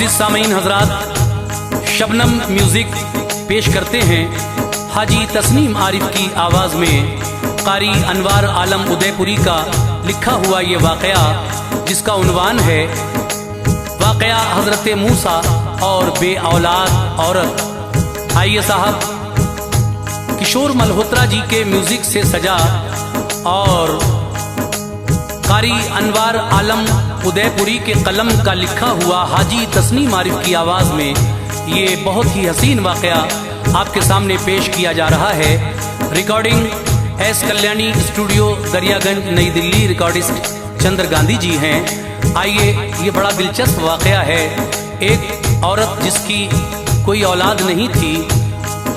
मोअज़्ज़िज़ सामीन हजरात, शबनम म्यूजिक पेश करते हैं हाजी तस्नीम आरिफ की आवाज़ में कारी अनवार आलम उदयपुरी का लिखा हुआ ये वाक़या, जिसका उन्वान है वाक़या हज़रत मूसा और बे औलाद औरत। आइए साहब, किशोर मल्होत्रा जी के म्यूज़िक से सजा और कारी अनवार आलम उदयपुरी के कलम का लिखा हुआ हाजी तस्नीम आरिफ की आवाज़ में ये बहुत ही हसीन वाक़या आपके सामने पेश किया जा रहा है। Recording S Kalyani studio Daryaganj नई दिल्ली, रिकॉर्डिस्ट चंद्र गांधी जी हैं। आइए, ये बड़ा दिलचस्प वाक़या है। एक औरत जिसकी कोई औलाद नहीं थी,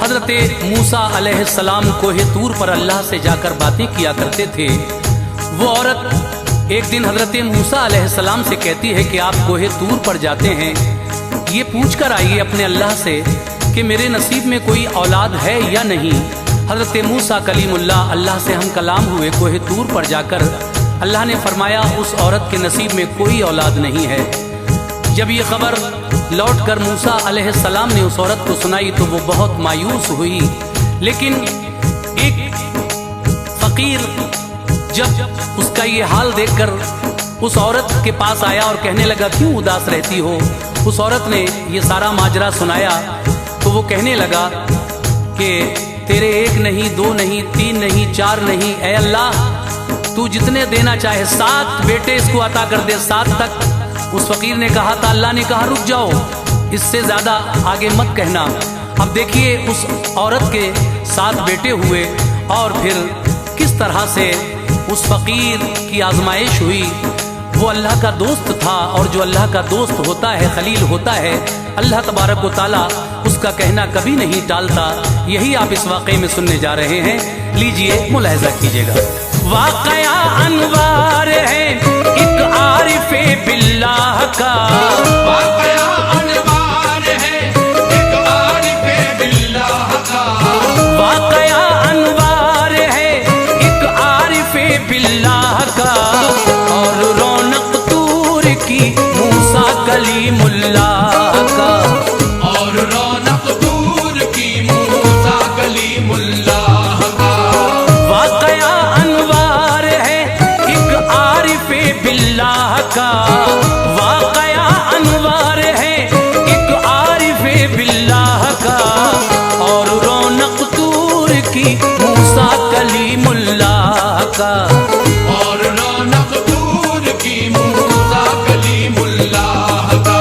हज़रत मूसा अलैहिस्सलाम कोहे तूर पर अल्लाह से जाकर बातें किया करते थे। वो औरत एक दिन हज़रत मूसा अलैहिस्सलाम से कहती है कि आप कोहे तूर पर जाते हैं, ये पूछ कर आइए अपने अल्लाह से कि मेरे नसीब में कोई औलाद है या नहीं। हज़रत मूसा कलीमुल्लाह, अल्लाह से हम कलाम हुए कोहे तूर पर जाकर। अल्लाह ने फरमाया उस औरत के नसीब में कोई औलाद नहीं है। जब ये खबर लौट कर मूसा अलैहिस्सलाम ने उस औरत को सुनाई तो वो बहुत मायूस हुई। लेकिन एक फ़कीर जब उसका ये हाल देखकर उस औरत के पास आया और कहने लगा, क्यों उदास रहती हो? उस औरत ने ये सारा माजरा सुनाया तो वो कहने लगा कि तेरे एक नहीं, दो नहीं, तीन नहीं, चार नहीं, ऐ अल्लाह तू जितने देना चाहे 7 बेटे इसको अता कर दे, 7 तक। उस फकीर ने कहा था, अल्लाह ने कहा रुक जाओ, इससे ज्यादा आगे मत कहना। अब देखिए उस औरत के 7 बेटे हुए और फिर किस तरह से उस फकीर की आजमाइश हुई। वो अल्लाह का दोस्त था और जो अल्लाह का दोस्त होता है, खलील होता है, अल्लाह तबारक व तआला उसका कहना कभी नहीं टालता। यही आप इस वाक़े में सुनने जा रहे हैं। लीजिए, मुलाहिज़ा कीजिएगा। वाक़या अनवार है एक आरिफे बिल्लाह का, वाक़या अनवार है एक आरिफे बिल्लाह का, वाक़या अनवार है एक आरिफे बिल्लाह का, और रौनक तूर की मूसा कलीमुल्लाह का, और रौनक दूर की मूसा कलीमुल्लाह का। वाक़या अनवार है एक आरिफे बिल्लाह का, वाक़या अनवार है एक आरिफे बिल्लाह का, और रौनक तूर की मूसा कलीमुल्लाह का, और रौनक दूर की मूसा कलीमुल्लाह का,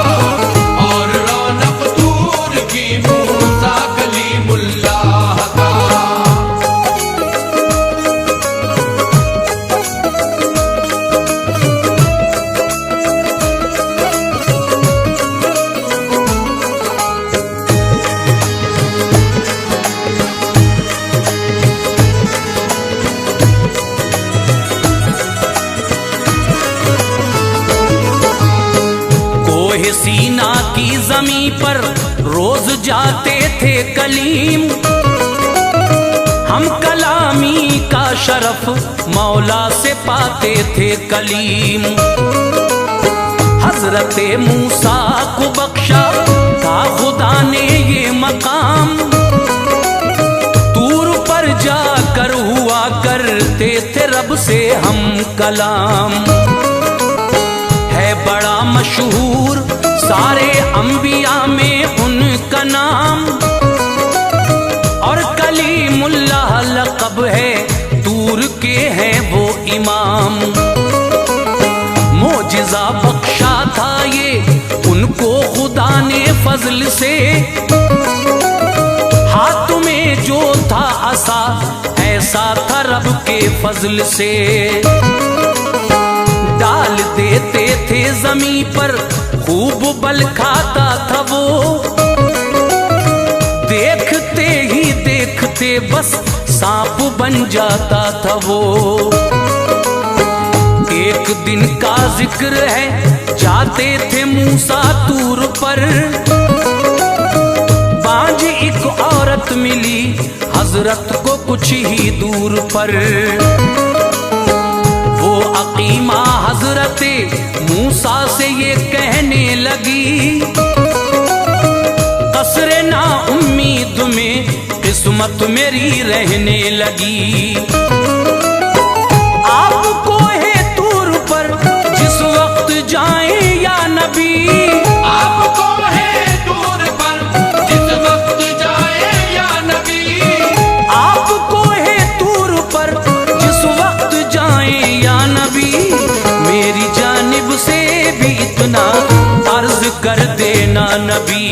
और रौनक दूर की मूसा कलीमुल्लाह का। कोहे सीना की जमी पर रोज जाते थे कलीम, हम कलामी का शरफ मौला से पाते थे कलीम। हजरत मूसा को बख्शा था खुदा ने ये मकाम, तूर पर जाकर हुआ करते थे रब से हम कलाम। है बड़ा मशहूर सारे अंबिया में उनका नाम, और कलीमुल्लाह लक़ब है, तूर के हैं वो इमाम। मोजिज़ा बख्शा था ये उनको खुदा ने फजल से, हाथ में जो था असा ऐसा था रब के फजल से। डाल देते थे जमी पर खूब बल खाता था वो, देखते ही देखते बस सांप बन जाता था वो। एक दिन का जिक्र है, जाते थे मूसा तूर पर, बांझ एक औरत मिली हजरत को कुछ ही दूर पर। वो अकीमा हजरत मूसा से ये कहने लगी, किस्मत मेरी रहने लगी। आपको है तूर पर जिस वक्त जाए या नबी, आपको है दूर पर जिस वक्त जाए या नबी, आपको है तूर पर जिस वक्त जाए या नबी, मेरी जानिब से भी इतना अर्ज कर देना नबी,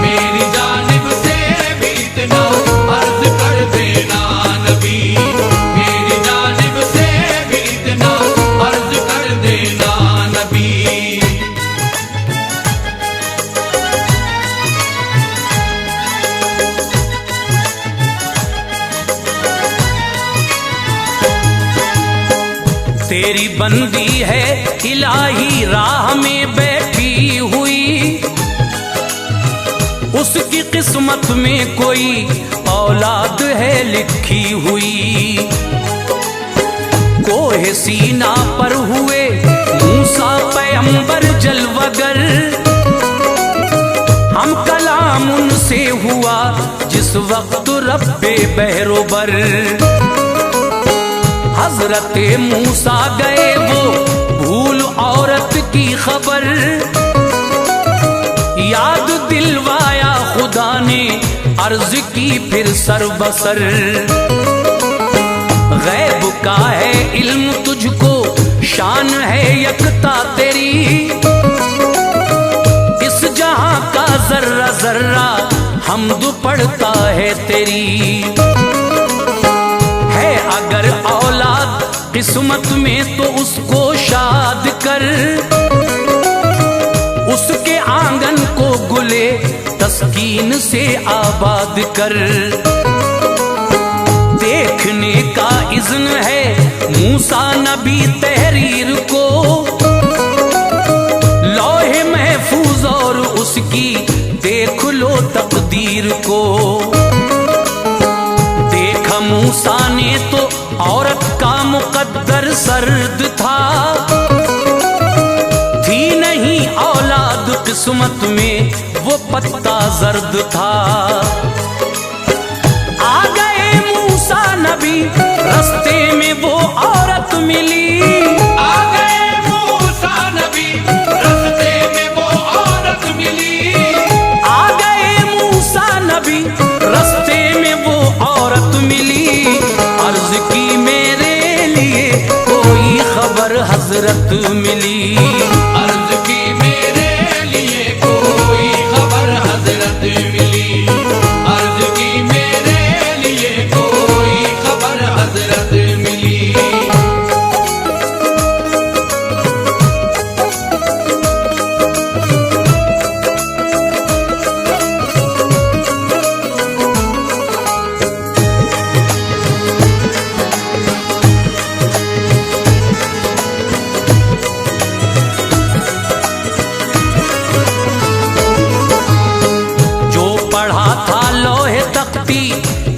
मेरी जानिब से भी इतना अर्ज कर देना नबी, मेरी जानिब से भी इतना अर्ज कर देना नबी। तेरी बंदी है इलाही राह में बैठी हुई, उसकी किस्मत में कोई औलाद है लिखी हुई। कोहे सीना पर हुए मूसा पैगंबर जलवगर, हम कलाम उनसे हुआ जिस वक्त रब्बे बहरोबर। हजरत मूसा गए वो भूल औरत की खबर, याद दिलवाया खुदा ने अर्ज की फिर सरबसर। गैब का है इल्म तुझको, शान है यकता तेरी, इस जहां का जर्रा जर्रा हमद पड़ता है तेरी। है अगर औलाद किस्मत में तो उसको शाद कर, उसके आंगन को गुले तस्कीन से आबाद कर। देखने का इज़्न है मूसा नबी तहरीर को, लौहे महफूज और उसकी देख लो तकदीर को। देखा मूसा ने तो औरत का मुकद्दर सर्द था, थी नहीं औलाद किस्मत में वो पत्ता जर्द था। आ गए मूसा नबी रास्ते में वो औरत मिली, आ गए मूसा नबी रास्ते में वो औरत मिली, आ गए मूसा नबी रास्ते में वो औरत मिली। अर्ज की मेरे लिए कोई खबर हजरत मिली, अर्ज की मेरे लिए कोई खबर हजरत मिली, अर्ज की मेरे लिए कोई खबर हजरत मिली।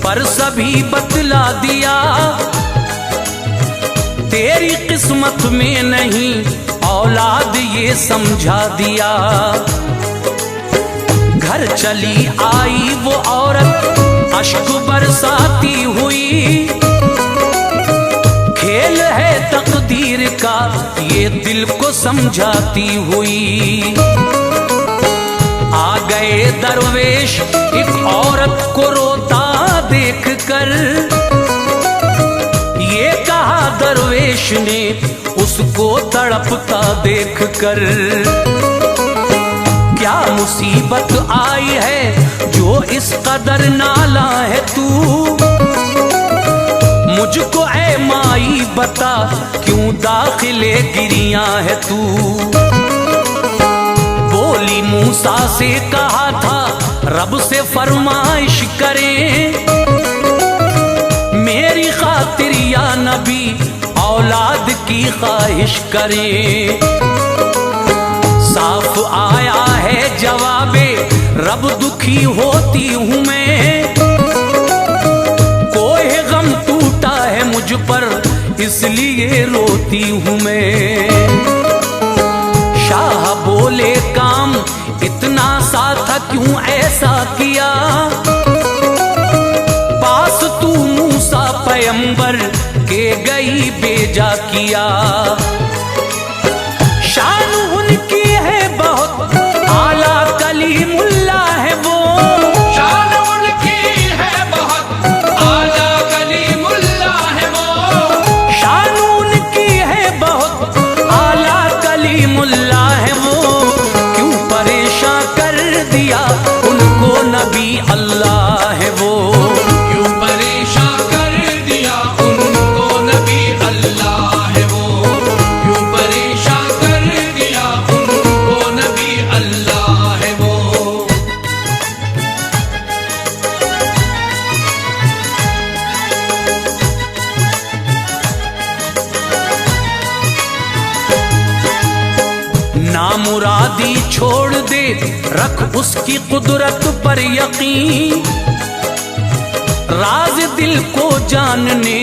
पर सभी बतला दिया, तेरी किस्मत में नहीं औलाद ये समझा दिया। घर चली आई वो औरत अश्क बरसाती हुई, खेल है तकदीर का ये दिल को समझाती हुई। आ गए दरवेश एक औरत को रोता देख कर, ये कहा दरवेश ने उसको तड़पता देख कर। क्या मुसीबत आई है जो इस कदर नाला है तू, मुझको ऐ माई बता क्यों दाखिले गिरियां है तू। बोली मूसा से कहा था रब से फरमाइश करें, मेरी खातिर या नबी औलाद की ख्वाहिश करें। साफ आया है जवाबे रब दुखी होती हूँ मैं, कोई गम टूटा है मुझ पर इसलिए रोती हूँ मैं। शाह बोले काम इतना सा था क्यों ऐसा किया, पैगंबर के गई बेजा किया। शान उनकी है बहुत आला कलीमुल्ला है वो, शान उनकी है बहुत आला कलीमुल्ला है वो, शान उनकी है बहुत आला कलीमुल्ला है वो। क्यों परेशान कर दिया उनको नबी अल्लाह है वो, क्यों परेशान कर दिया उनको नबी अल्लाह है वो, क्यों परेशान कर दिया उनको नबी अल्लाह है वो। नामुरादी छोड़ दे रख उसकी कुदरत पर यकीन, राज दिल को जानने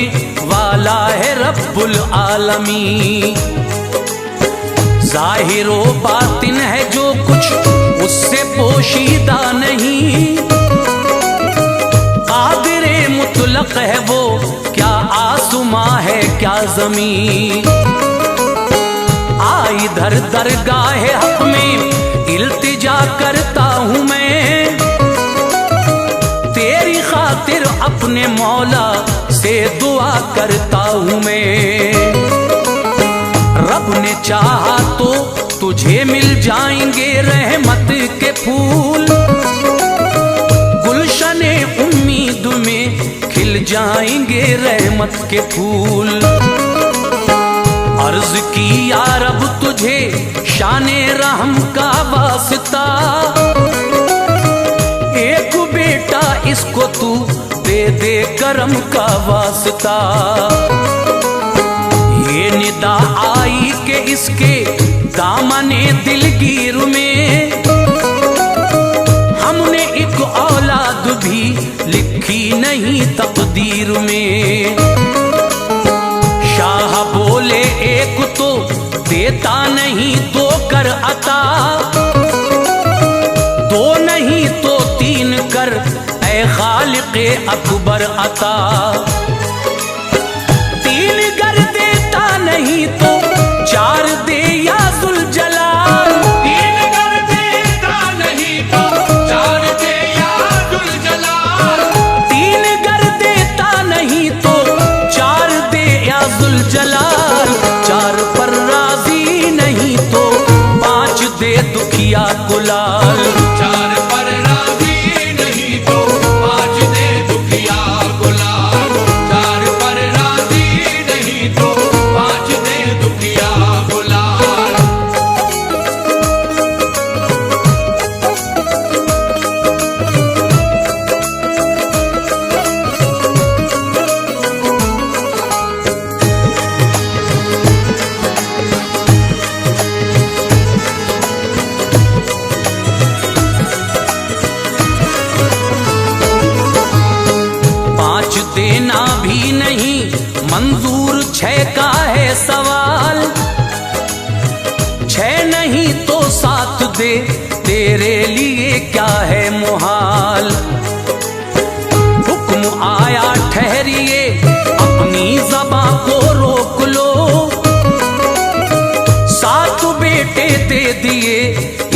वाला है रब्बुल आलमीन। जाहिर व बातिन है जो कुछ उससे पोशीदा नहीं, कादिरे मुतलक है वो क्या आसमां है क्या जमीन। इधर दरगाह हक में इल्तिजा करता हूँ मैं, तेरी खातिर अपने मौला से दुआ करता हूँ मैं। रब ने चाहा तो तुझे मिल जाएंगे रहमत के फूल, गुलशने उम्मीद में खिल जाएंगे रहमत के फूल। अर्ज की या रब तुझे शाने रहम का वास्ता, एक बेटा इसको तू दे दे करम का वास्ता। ये निदा आई के इसके दामने दिलगीर में, हमने एक औलाद भी लिखी नहीं तकदीर में। शाह बोले एक तो देता नहीं दो कर अता, दो नहीं तो तीन कर ऐ खालिक़े अकबर अता। तीन कर देता नहीं तो चार दे या जुल जलाल, तीन कर देता नहीं तो चार दे या जुल जलाल, तीन कर देता नहीं तो चार दे या जुल जलाल। चार पर राजी नहीं तो पांच दे दुखिया गुलाल, चार पर राजी नहीं तो पांच दे दुखिया गुलाल, चार पर राजी नहीं तो पांच दे दुखिया गुलाल। पांच देना भी नहीं मंजूर छह का है सवाल, छह नहीं तो सात दे तेरे लिए क्या है मुहाल। हुक्म आया ठहरिए अपनी ज़बां को रोक लो, सात बेटे दे दिए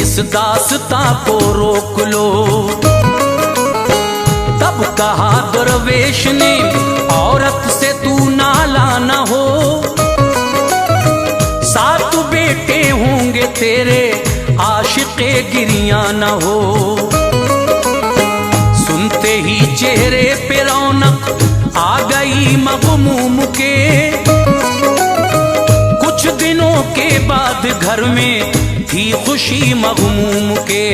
इस दास्तां को रोक लो। तब कहा दरवेश ने औरत से तू नाला न हो, सात बेटे होंगे तेरे आशिक़े गिरिया न हो। सुनते ही चेहरे पे रौनक आ गई मग़मूम के, कुछ दिनों के बाद घर में थी खुशी मग़मूम के।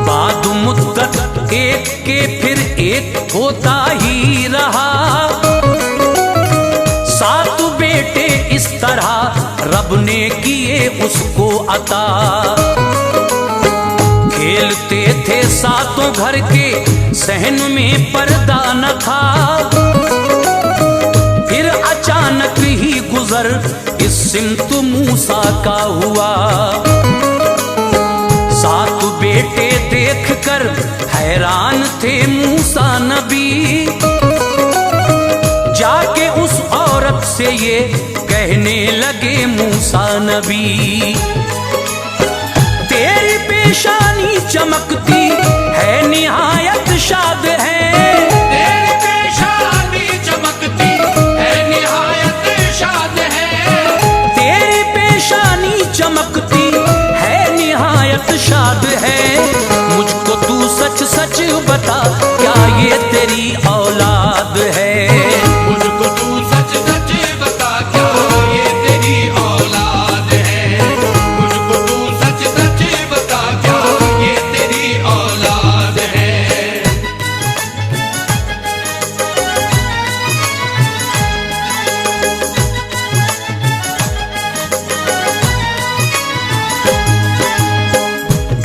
बाद मुद्दत एक के फिर एक होता ही रहा, सात बेटे इस तरह रब ने किए उसको अता। खेलते थे सातों घर के सहन में पर्दा न था, फिर अचानक ही गुजर इस सिमत मूसा का हुआ। सात बेटे देखकर हैरान थे मूसा नबी, से ये कहने लगे मूसा नबी, तेरी पेशानी चमकती है निहायत शाद है, तेरी पेशानी चमकती है निहायत शाद है, तेरी पेशानी चमकती है निहायत शाद है। मुझको तू सच सच बता, क्या ये तेरी औलाद है? मुझको तू सच सच बता, क्या ये तेरी औलाद है? मुझको तू सच सच बता, क्या ये तेरी औलाद है?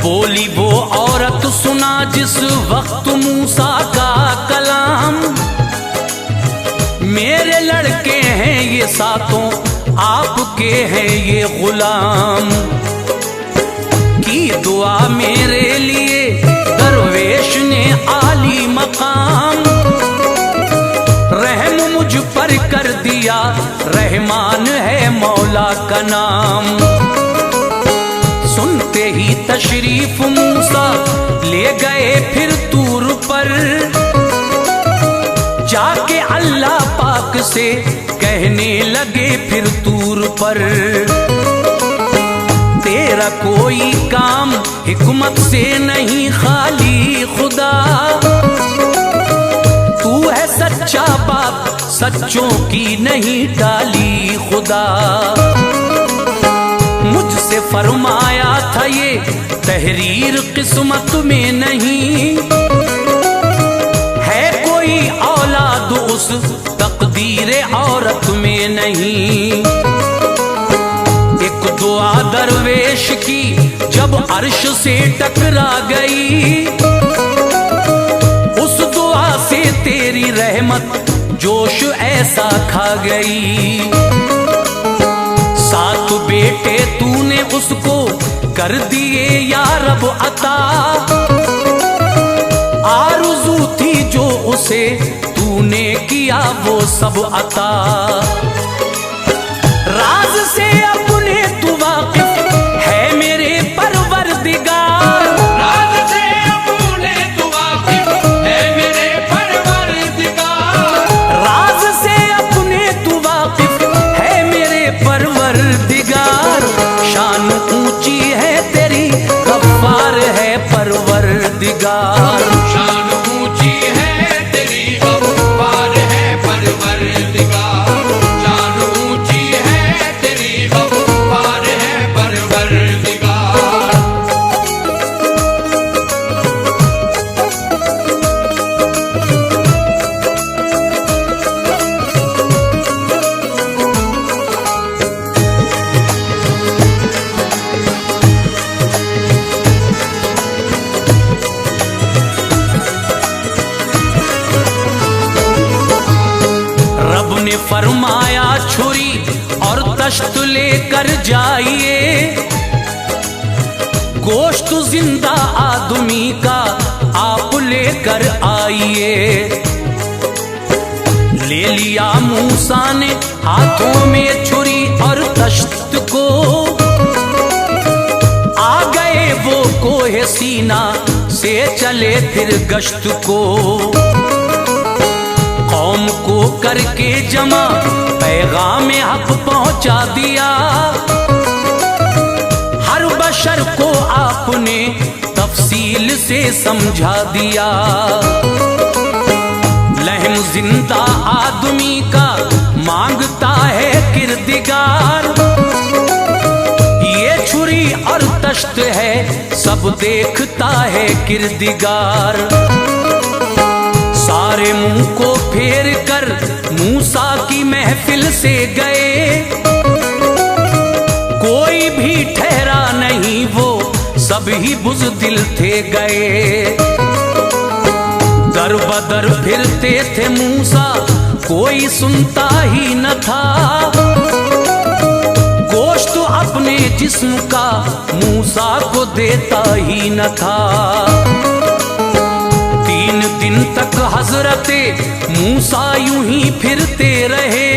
बोली वो औरत, सुना जिस वक्त मूसा का कलाम, मेरे लड़के हैं ये सातों, आपके हैं ये गुलाम, की दुआ मेरे लिए दरवेश ने आली मकाम, रहम मुझ पर कर दिया, रहमान है मौला का नाम। सुनते ही तशरीफ मूसा ले गए फिर तूर पर, जाके अल्लाह पाक से कहने लगे फिर तूर पर, तेरा कोई काम हिकमत से नहीं खाली खुदा, तू है सच्चा बाप, सच्चों की नहीं टाली खुदा। मुझसे फरमाया था ये तहरीर किस्मत में नहीं, है कोई औलाद उस तकदीर औरत में नहीं। एक दुआ दरवेश की जब अर्श से टकरा गई, उस दुआ से तेरी रहमत जोश ऐसा खा गई। सात बेटे तूने उसको कर दिए या रब अता, आरज़ू थी जो उसे तूने किया वो सब अता। राज से अपने तू वाकिफ है मेरे परवरदिगार, राज से अपने तू वाकिफ है मेरे परवरदिगार, राज से अपने तू वाकिफ है मेरे परवरदिगार। शान ऊंची है तेरी, गफ्फार है परवरदिगार। शान ऊंची है तेरी, गफ्फार है परवरदिगार। शान ऊंची है तेरी, गफ्फार है परवरदिगार। रब ने फरमाया छुरी और तश्त लेकर जाइए, गोश्त जिंदा आदमी का आप लेकर आइए। ले लिया मूसा ने हाथों में छुरी और तश्त को, आ गए वो कोहे सीना से चले फिर गश्त को। कौम को करके जमा पैगाम हक पहुंचा दिया, हर बशर को आपने तफसील से समझा दिया। लहम जिंदा आदमी का मांगता है किरदिगार, ये छुरी और तश्त है सब देखता है किरदिगार। सारे मुंह को फेर कर मूसा की महफिल से गए, कोई भी ठहरा नहीं वो सब ही बुज़दिल थे गए। दर बदर फिरते थे मूसा, कोई सुनता ही न था, गोश्त अपने जिस्म का मूसा को देता ही न था। 3 दिन तक हजरते मूसा यूं ही फिरते रहे,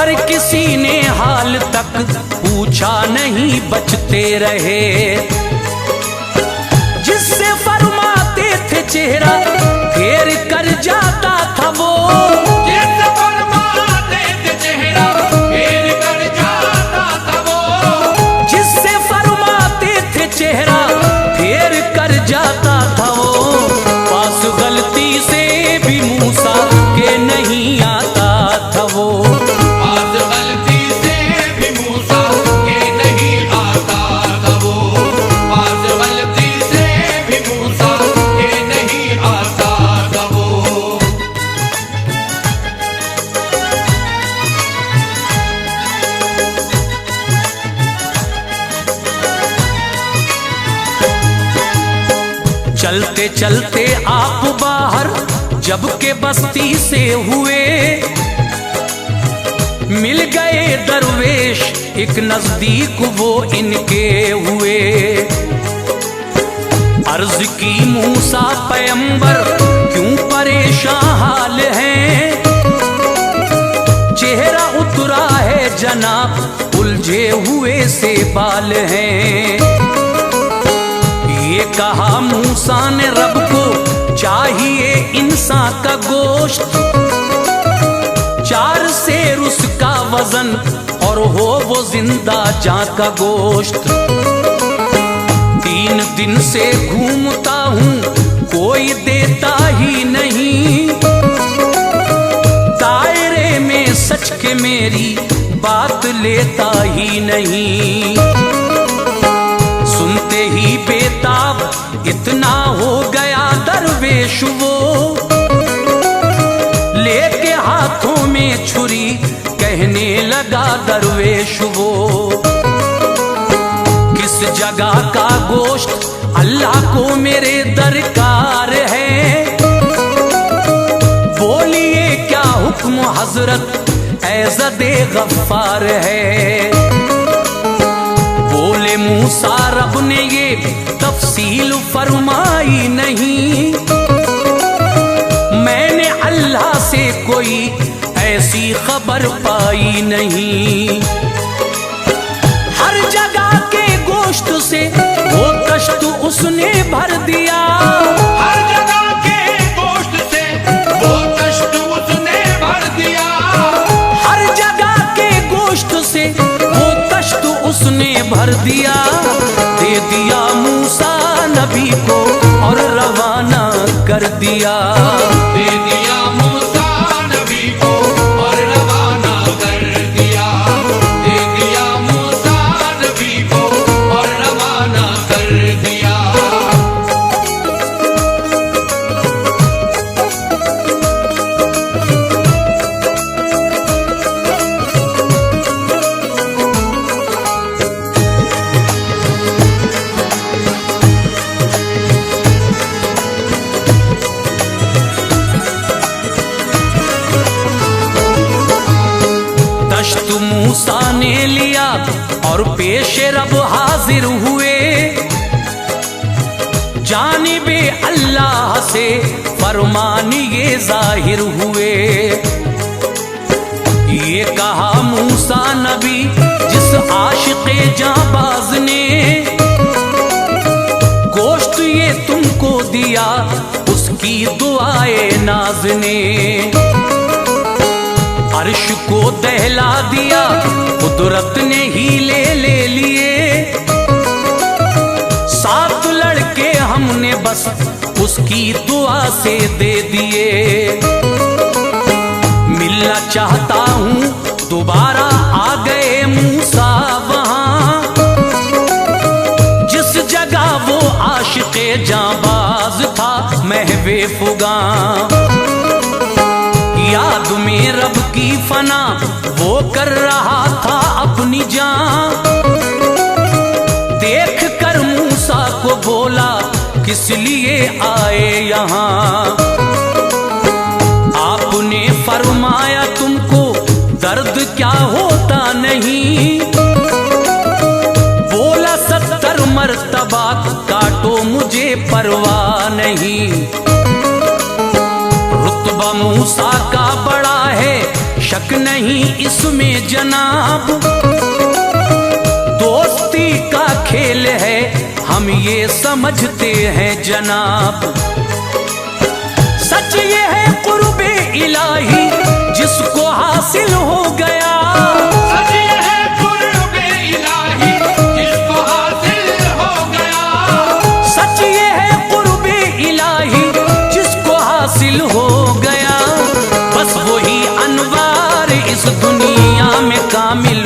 पर किसी ने हाल तक पूछा नहीं, बचते रहे। जिससे फरमाते थे चेहरा फेर कर जाता था वो, जिससे फरमाते थे चेहरा फेर कर जाता था वो, जिससे फरमाते थे चेहरा फेर कर जाता था वो। पास गलती से भी मूसा के नहीं आता था वो, आज गलती से भी मूसा के नहीं आता था वो, आज गलती से भी मूसा के नहीं आता था वो। चलते चलते आप बाहर जब के बस्ती से हुए, मिल गए दरवेश एक नजदीक वो इनके हुए। अर्ज की मूसा पैगंबर क्यों परेशान हाल है, चेहरा उतरा है जनाब उलझे हुए से बाल हैं। ये कहा मूसा ने रब को चाहिए इंसान का गोश्त, 4 सेर उसका वजन और हो वो जिंदा जां का गोश्त। 3 दिन से घूमता हूँ कोई देता ही नहीं, दायरे में सच के मेरी बात लेता ही नहीं। सुनते ही बेताब इतना हो गया दरवेश वो, लेके हाथों में छुरी कहने लगा दरवेश वो। किस जगह का गोश्त अल्लाह को मेरे दरकार है, बोलिए क्या हुक्म हजरत ऐज़दे गफ्फार है। बोले मूसा रब ने ये तफसील फरमाई नहीं, मैंने अल्लाह से कोई ऐसी खबर पाई नहीं। हर जगह के गोश्त से वो कष्ट उसने भर दिया, हर जगह के गोश्त से वो कष्ट उसने भर दिया, हर जगह के गोश्त से वो कष्ट उसने भर दिया। दे दिया मूसा नबी को और रवाना कर दिया, दे दिया मूसा नबी को और रवाना कर दिया, दे दिया मूसा नबी को और रवाना कर दिया। दश्त मूसा ने लिया और पेश रब हाजिर हुए, जानिबे अल्लाह से फरमान ये जाहिर हुए। ये कहा मूसा नबी जिस आशिक़े जाबाज ने गोश्त ये तुमको दिया, उसकी दुआए नाज ने अर्श को दहला दिया, कुदरत ने हीले ले लिए। 7 लड़के हमने बस उसकी दुआ से दे दिए। मिलना चाहता हूँ दोबारा आ गए मूसा वहाँ, जिस जगह वो आशिक़े जाबाज था महवे फुगा। याद में रब की फना वो कर रहा था अपनी जान, देख कर मूसा को बोला किस लिए आए यहाँ। आपने फरमाया तुमको दर्द क्या होता नहीं, बोला 70 मरतबा काटो मुझे परवाह नहीं। रुतबा मूसा का बड़ा है शक नहीं इसमें जनाब, दोस्ती का खेल है हम ये समझते हैं जनाब। सच ये है कुर्बे इलाही जिसको हासिल हो गया, सच ये है कुर्बे इलाही जिसको हासिल हो गया, सच ये है कुर्बे इलाही जिसको हासिल हो गया। बस वही अनवार इस दुनिया में कामिल